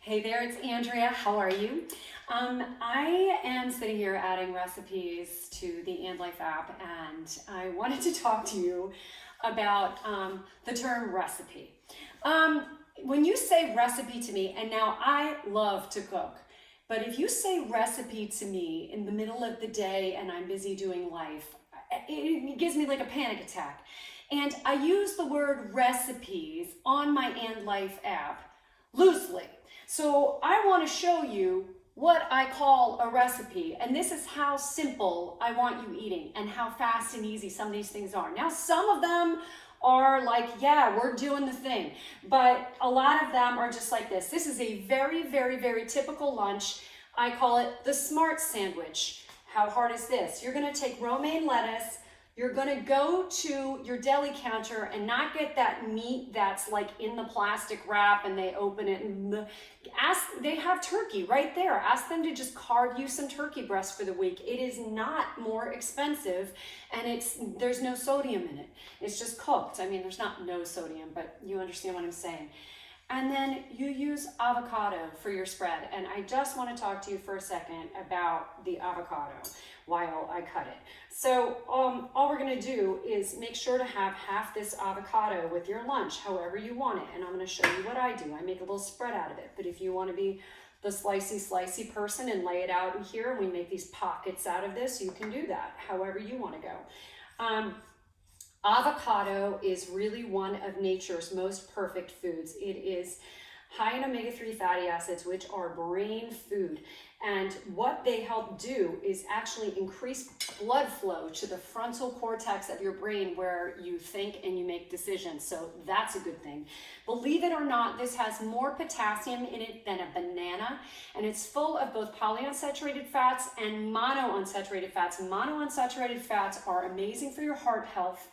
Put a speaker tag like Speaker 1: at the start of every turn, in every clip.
Speaker 1: Hey there, it's Andrea. How are you? I am sitting here adding recipes to the And Life app, and I wanted to talk to you about the term recipe. When you say recipe to me, and now I love to cook, but if you say recipe to me in the middle of the day and I'm busy doing life, it gives me like a panic attack. And I use the word recipes on my And Life app loosely. So I want to show you what I call a recipe, and this is how simple I want you eating and how fast and easy some of these things are. Now, some of them are like, yeah, we're doing the thing, but a lot of them are just like this. This is a very, very, very typical lunch. I call it the smart sandwich. How hard is this? You're going to take romaine lettuce. You're gonna go to your deli counter and not get that meat that's like in the plastic wrap and they open it and they have turkey right there. Ask them to just carve you some turkey breast for the week. It is not more expensive, and there's no sodium in it. It's just cooked. I mean, there's not no sodium, but you understand what I'm saying. And then you use avocado for your spread. And I just want to talk to you for a second about the avocado while I cut it. So all we're going to do is make sure to have half this avocado with your lunch, however you want it. And I'm going to show you what I do. I make a little spread out of it. But if you want to be the slicey person and lay it out in here and we make these pockets out of this, you can do that however you want to go. Avocado is really one of nature's most perfect foods. It is high in omega-3 fatty acids, which are brain food. And what they help do is actually increase blood flow to the frontal cortex of your brain where you think and you make decisions. So that's a good thing. Believe it or not, this has more potassium in it than a banana, and it's full of both polyunsaturated fats and monounsaturated fats. Monounsaturated fats are amazing for your heart health.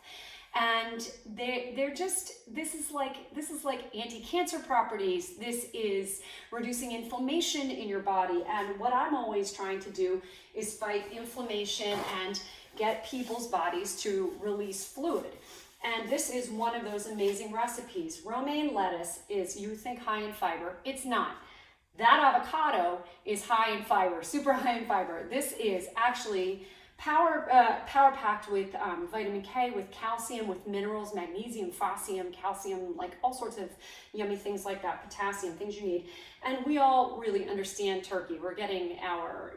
Speaker 1: And this is like anti-cancer properties. This is reducing inflammation in your body. And what I'm always trying to do is fight inflammation and get people's bodies to release fluid. And this is one of those amazing recipes. Romaine lettuce is, you think, high in fiber. It's not. That avocado is high in fiber, super high in fiber. This is actually power packed with vitamin K, with calcium, with minerals, magnesium, phosphorus, calcium, like all sorts of yummy things like that, potassium, things you need. And we all really understand turkey. We're getting our,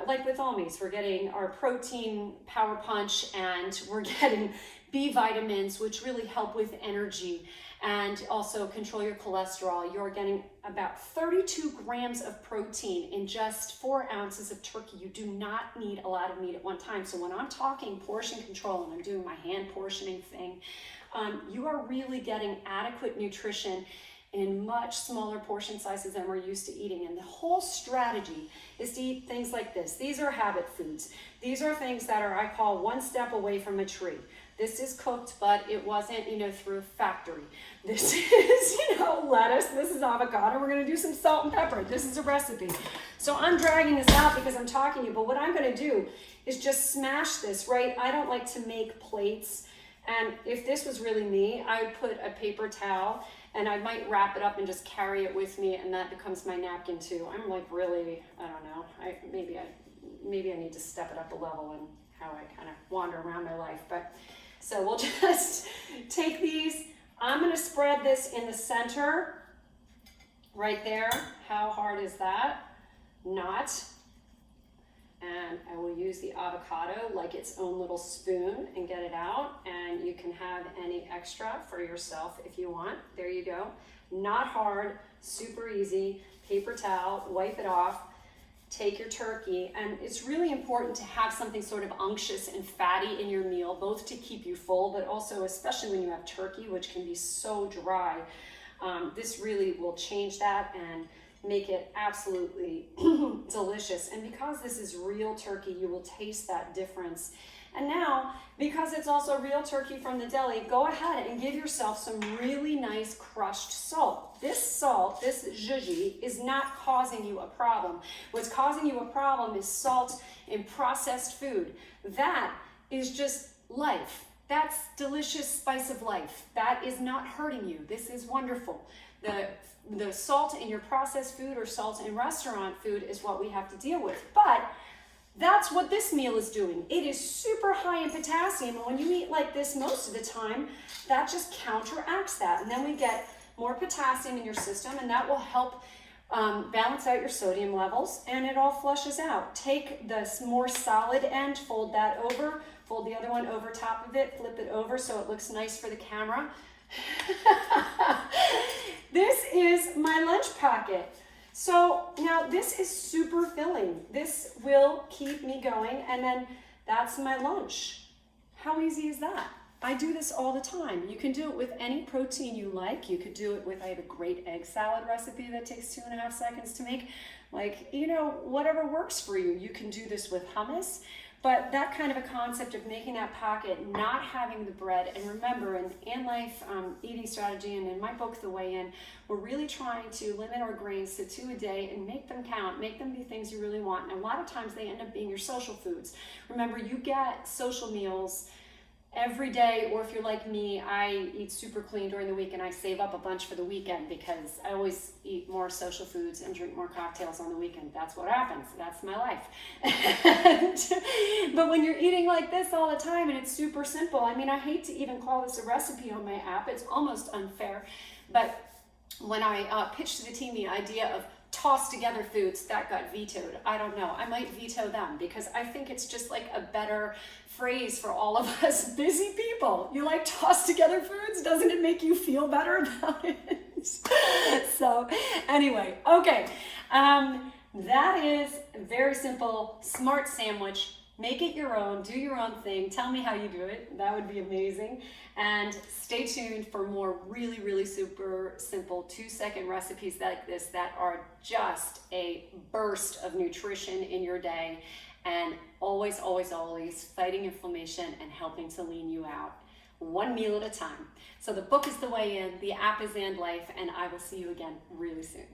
Speaker 1: like with all meats, we're getting our protein power punch, and we're getting B vitamins, which really help with energy and also control your cholesterol. You're getting about 32 grams of protein in just 4 ounces of turkey. You do not need a lot of meat at one time. So when I'm talking portion control and I'm doing my hand portioning thing, you are really getting adequate nutrition in much smaller portion sizes than we're used to eating. And the whole strategy is to eat things like this. These are habit foods. These are things that are, I call, one step away from a tree. This is cooked, but it wasn't, through a factory. This is, lettuce. This is avocado. We're going to do some salt and pepper. This is a recipe. So I'm dragging this out because I'm talking to you, but what I'm going to do is just smash this, right? I don't like to make plates. And if this was really me, I would put a paper towel and I might wrap it up and just carry it with me, and that becomes my napkin too. I'm like really, I don't know. Maybe I need to step it up a level in how I kind of wander around my life. But so we'll just take these. I'm going to spread this in the center right there. How hard is that? Not. And I will use the avocado like its own little spoon and get it out. And you can have any extra for yourself if you want. There you go. Not hard, super easy. Paper towel, wipe it off. Take your turkey, and it's really important to have something sort of unctuous and fatty in your meal, both to keep you full, but also, especially when you have turkey, which can be so dry. This really will change that and make it absolutely delicious. And because this is real turkey, you will taste that difference. And now, because it's also real turkey from the deli, go ahead and give yourself some really nice crushed salt. This salt, this zhuzhi, is not causing you a problem. What's causing you a problem is salt in processed food. That is just life. that's delicious spice of life. That is not hurting you. This is wonderful. The salt in your processed food or salt in restaurant food is what we have to deal with. But that's what this meal is doing. It is super high in potassium, and when you eat like this most of the time, that just counteracts that. And then we get more potassium in your system, and that will help balance out your sodium levels, and it all flushes out. Take this more solid end, fold that over, fold the other one over top of it, flip it over so it looks nice for the camera. This is my lunch packet. So now this is super filling. This will keep me going, and then that's my lunch. How easy is that? I do this all the time. You can do it with any protein you like. You could do it with, I have a great egg salad recipe that takes 2.5 seconds to make. Like, you know, whatever works for you. You can do this with hummus. But that kind of a concept of making that pocket, not having the bread, and remember, in Life eating strategy and in my book, The Way In, we're really trying to limit our grains to 2 a day and make them count, make them be things you really want. And a lot of times they end up being your social foods. Remember, you get social meals every day, or if you're like me, I eat super clean during the week and I save up a bunch for the weekend because I always eat more social foods and drink more cocktails on the weekend. That's what happens. That's my life. But when you're eating like this all the time and it's super simple, I mean, I hate to even call this a recipe on my app. It's almost unfair. But when I pitched to the team the idea of toss together foods, that got vetoed. I don't know. I might veto them because I think it's just like a better phrase for all of us busy people. You like toss together foods? Doesn't it make you feel better about it? So anyway, okay. That is a very simple, smart sandwich. Make it your own, do your own thing. Tell me how you do it. That would be amazing. And stay tuned for more really, really super simple 2-second recipes like this that are just a burst of nutrition in your day, and always, always, always fighting inflammation and helping to lean you out. One meal at a time. So the book is The Way In, the app is And Life, and I will see you again really soon.